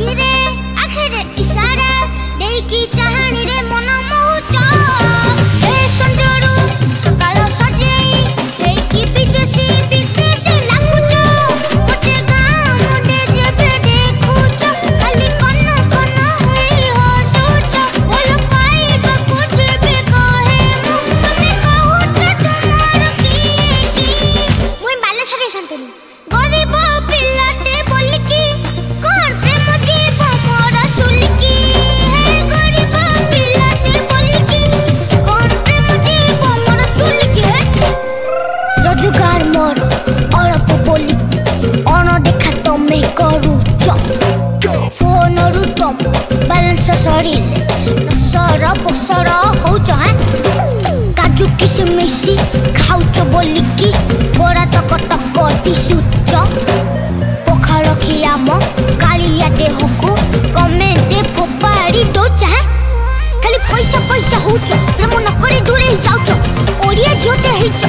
आखिरे आखिरे इशारा देकी चाहनी रे मन मोहुच ए संजरू सकाल सजेई देकी विदेशी विदेशी लागुच मोटे गाँ मोटे जेबे देखुच खाली कन कन हेई हसुच बोल पाइबा कुछ भी कहे मु तुमे कहूच तुमार की मुई बालेश्वरी संतनी गरीब पिलाटे बोलिकी कोन प्रेम जीव मोर चुलिकी हे गरीब पिलाटे बोलिकी कोन प्रेम जीव मोर चुलिकी रोजगार मोर अरप बोली अन देखा तमे करूच फोन रु तम बैलेंस सरिले नसर बसर होच काजू किसमिसी खाउच बोलिकी गोरा तक तक दिशुच पोखर खियाम कालिया देहको कमेंटे फोपाड़ी दोच खाली पैसा पैसा होच प्रेम न करे दूरे जाउच ओडिया झोटे हेच